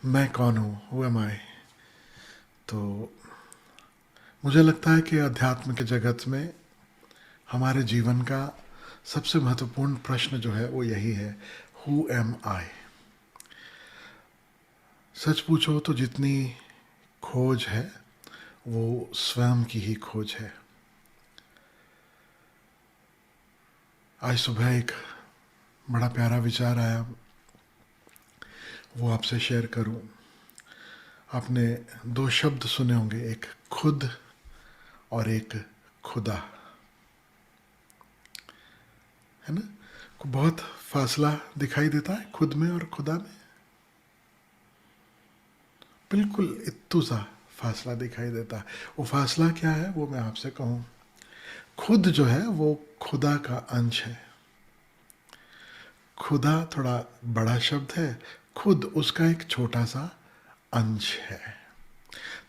मैं कौन हूँ, हु एम आई। तो मुझे लगता है कि अध्यात्म के जगत में हमारे जीवन का सबसे महत्वपूर्ण प्रश्न जो है वो यही है, हु एम आई। सच पूछो तो जितनी खोज है वो स्वयं की ही खोज है। आज सुबह एक बड़ा प्यारा विचार आया, वो आपसे शेयर करूं। आपने दो शब्द सुने होंगे, एक खुद और एक खुदा, है ना। बहुत फासला दिखाई देता है खुद में और खुदा में, बिल्कुल इत्तू सा फासला दिखाई देता है। वो फासला क्या है वो मैं आपसे कहूँ। खुद जो है वो खुदा का अंश है। खुदा थोड़ा बड़ा शब्द है, खुद उसका एक छोटा सा अंश है।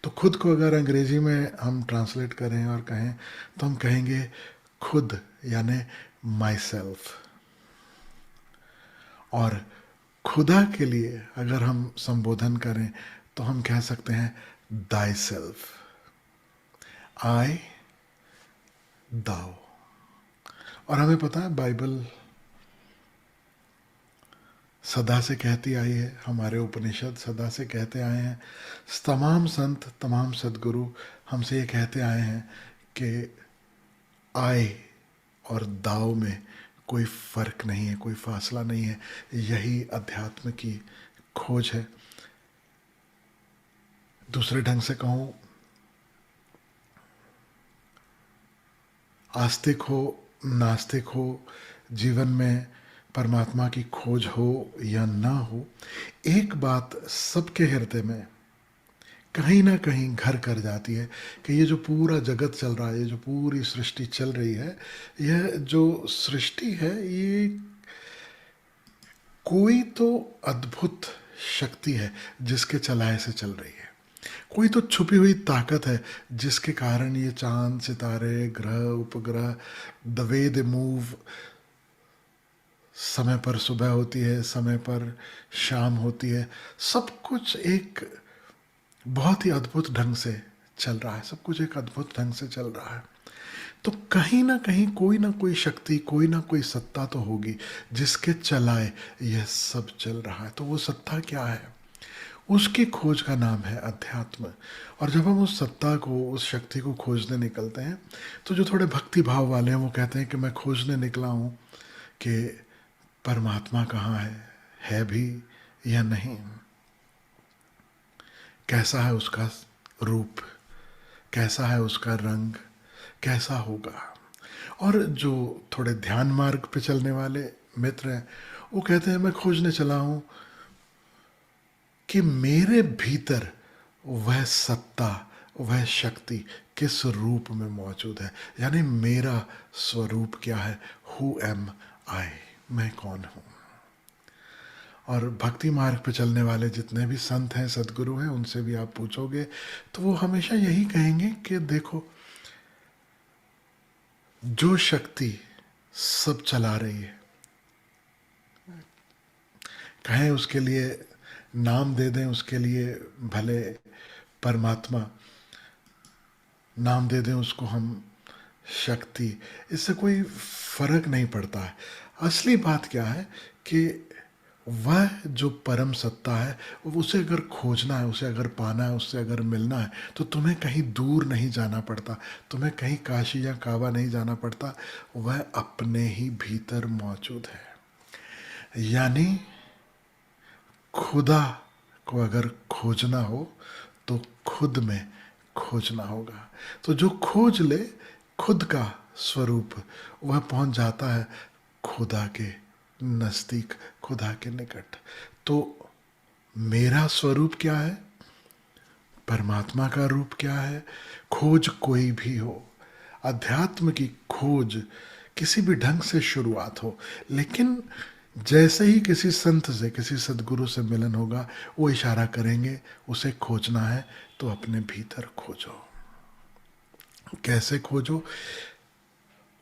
तो खुद को अगर अंग्रेजी में हम ट्रांसलेट करें और कहें तो हम कहेंगे खुद, यानी माई सेल्फ। और खुदा के लिए अगर हम संबोधन करें तो हम कह सकते हैं दाई सेल्फ, आई, दाओ। और हमें पता है बाइबल सदा से कहती आई है, हमारे उपनिषद सदा से कहते आए हैं, तमाम संत तमाम सदगुरु हमसे ये कहते आए हैं कि आई और दाव में कोई फर्क नहीं है, कोई फासला नहीं है। यही अध्यात्म की खोज है। दूसरे ढंग से कहूँ, आस्तिक हो नास्तिक हो, जीवन में परमात्मा की खोज हो या ना हो, एक बात सबके हृदय में कहीं ना कहीं घर कर जाती है कि ये जो पूरा जगत चल रहा है, ये जो पूरी सृष्टि चल रही है, यह जो सृष्टि है ये कोई तो अद्भुत शक्ति है जिसके चलाए से चल रही है। कोई तो छुपी हुई ताकत है जिसके कारण ये चांद सितारे ग्रह उपग्रह, द वे दे मूव, समय पर सुबह होती है, समय पर शाम होती है, सब कुछ एक बहुत ही अद्भुत ढंग से चल रहा है। सब कुछ एक अद्भुत ढंग से चल रहा है। तो कहीं ना कोई शक्ति, कोई ना कोई सत्ता तो होगी जिसके चलाए यह सब चल रहा है। तो वो सत्ता क्या है? उसकी खोज का नाम है अध्यात्म। और जब हम उस सत्ता को, उस शक्ति को खोजने निकलते हैं तो जो थोड़े भक्ति भाव वाले हैं वो कहते हैं कि मैं खोजने निकला हूँ कि परमात्मा कहाँ है भी या नहीं, कैसा है उसका रूप, कैसा है उसका रंग, कैसा होगा। और जो थोड़े ध्यान मार्ग पे चलने वाले मित्र हैं वो कहते हैं मैं खोजने चला हूँ कि मेरे भीतर वह सत्ता, वह शक्ति किस रूप में मौजूद है, यानी मेरा स्वरूप क्या है, हु एम आई, मैं कौन हूँ। और भक्ति मार्ग पे चलने वाले जितने भी संत हैं, सदगुरु हैं, उनसे भी आप पूछोगे तो वो हमेशा यही कहेंगे कि देखो, जो शक्ति सब चला रही है, कहें उसके लिए नाम दे दें, उसके लिए भले परमात्मा नाम दे दें उसको हम, शक्ति, इससे कोई फर्क नहीं पड़ता है। असली बात क्या है कि वह जो परम सत्ता है, उसे अगर खोजना है, उसे अगर पाना है, उससे अगर मिलना है तो तुम्हें कहीं दूर नहीं जाना पड़ता, तुम्हें कहीं काशी या काबा नहीं जाना पड़ता, वह अपने ही भीतर मौजूद है। यानी खुदा को अगर खोजना हो तो खुद में खोजना होगा। तो जो खोज ले खुद का स्वरूप, वह पहुंच जाता है खुदा के नज़दीक, खुदा के निकट। तो मेरा स्वरूप क्या है, परमात्मा का रूप क्या है, खोज कोई भी हो, अध्यात्म की खोज किसी भी ढंग से शुरुआत हो, लेकिन जैसे ही किसी संत से, किसी सदगुरु से मिलन होगा, वो इशारा करेंगे उसे खोजना है तो अपने भीतर खोजो। कैसे खोजो?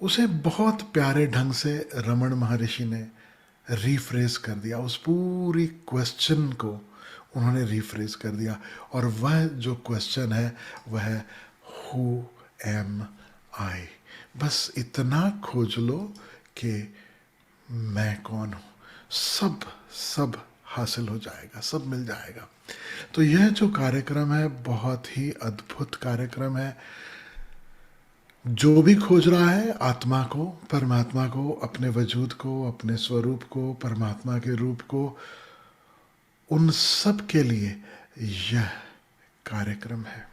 उसे बहुत प्यारे ढंग से रमण महर्षि ने रीफ्रेज कर दिया, उस पूरी क्वेश्चन को उन्होंने रिफ्रेज कर दिया, और वह जो क्वेश्चन है वह है हु एम आई। बस इतना खोज लो कि मैं कौन हूँ, सब सब हासिल हो जाएगा, सब मिल जाएगा। तो यह जो कार्यक्रम है बहुत ही अद्भुत कार्यक्रम है। जो भी खोज रहा है आत्मा को, परमात्मा को, अपने वजूद को, अपने स्वरूप को, परमात्मा के रूप को, उन सब के लिए यह कार्यक्रम है।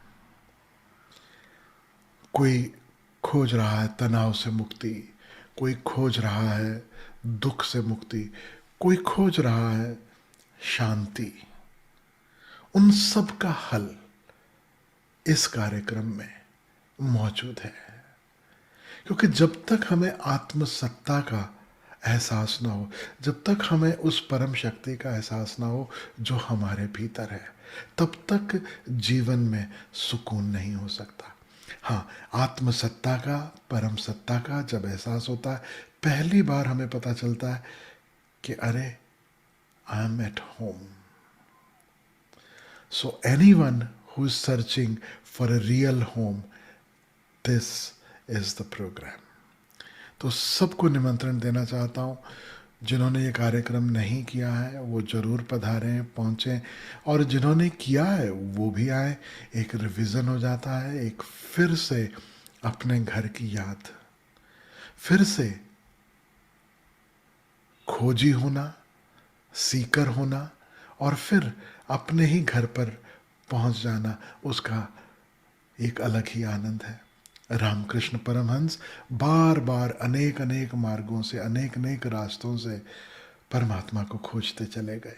कोई खोज रहा है तनाव से मुक्ति, कोई खोज रहा है दुख से मुक्ति, कोई खोज रहा है शांति। उन सब का हल इस कार्यक्रम में मौजूद है। क्योंकि जब तक हमें आत्मसत्ता का एहसास ना हो, जब तक हमें उस परम शक्ति का एहसास ना हो जो हमारे भीतर है, तब तक जीवन में सुकून नहीं हो सकता। हाँ, आत्मसत्ता का, परम सत्ता का जब एहसास होता है, पहली बार हमें पता चलता है कि अरे, I am at home. So anyone who is searching for a real home, this is the programme. तो सबको निमंत्रण देना चाहता हूँ, जिन्होंने ये कार्यक्रम नहीं किया है वो ज़रूर पधारें, पहुँचें, और जिन्होंने किया है वो भी आए। एक रिवीजन हो जाता है, एक फिर से अपने घर की याद, फिर से खोजी होना, सीकर होना, और फिर अपने ही घर पर पहुँच जाना, उसका एक अलग ही आनंद है। रामकृष्ण परमहंस बार बार अनेक अनेक मार्गों से, अनेक अनेक रास्तों से परमात्मा को खोजते चले गए।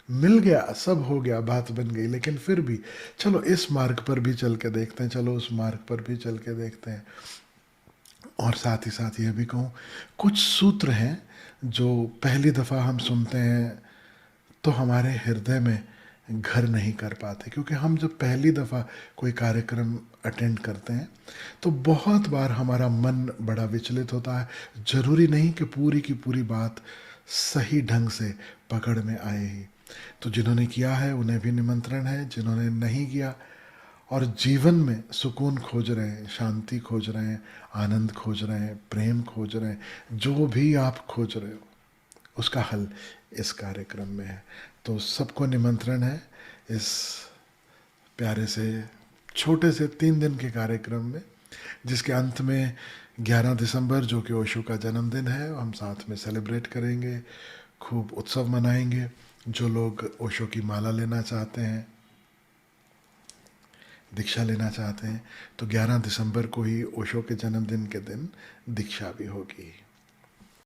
मिल गया, सब हो गया, बात बन गई, लेकिन फिर भी चलो इस मार्ग पर भी चल के देखते हैं, चलो उस मार्ग पर भी चल के देखते हैं। और साथ ही साथ यह भी कहूँ, कुछ सूत्र हैं जो पहली दफ़ा हम सुनते हैं तो हमारे हृदय में घर नहीं कर पाते, क्योंकि हम जब पहली दफ़ा कोई कार्यक्रम अटेंड करते हैं तो बहुत बार हमारा मन बड़ा विचलित होता है। ज़रूरी नहीं कि पूरी की पूरी बात सही ढंग से पकड़ में आए ही। तो जिन्होंने किया है उन्हें भी निमंत्रण है, जिन्होंने नहीं किया और जीवन में सुकून खोज रहे हैं, शांति खोज रहे हैं, आनंद खोज रहे हैं, प्रेम खोज रहे हैं, जो भी आप खोज रहे हो उसका हल इस कार्यक्रम में है। तो सबको निमंत्रण है इस प्यारे से छोटे से 3 दिन के कार्यक्रम में, जिसके अंत में 11 दिसंबर जो कि ओशो का जन्मदिन है, हम साथ में सेलिब्रेट करेंगे, खूब उत्सव मनाएंगे। जो लोग ओशो की माला लेना चाहते हैं, दीक्षा लेना चाहते हैं, तो 11 दिसंबर को ही ओशो के जन्मदिन के दिन दीक्षा भी होगी।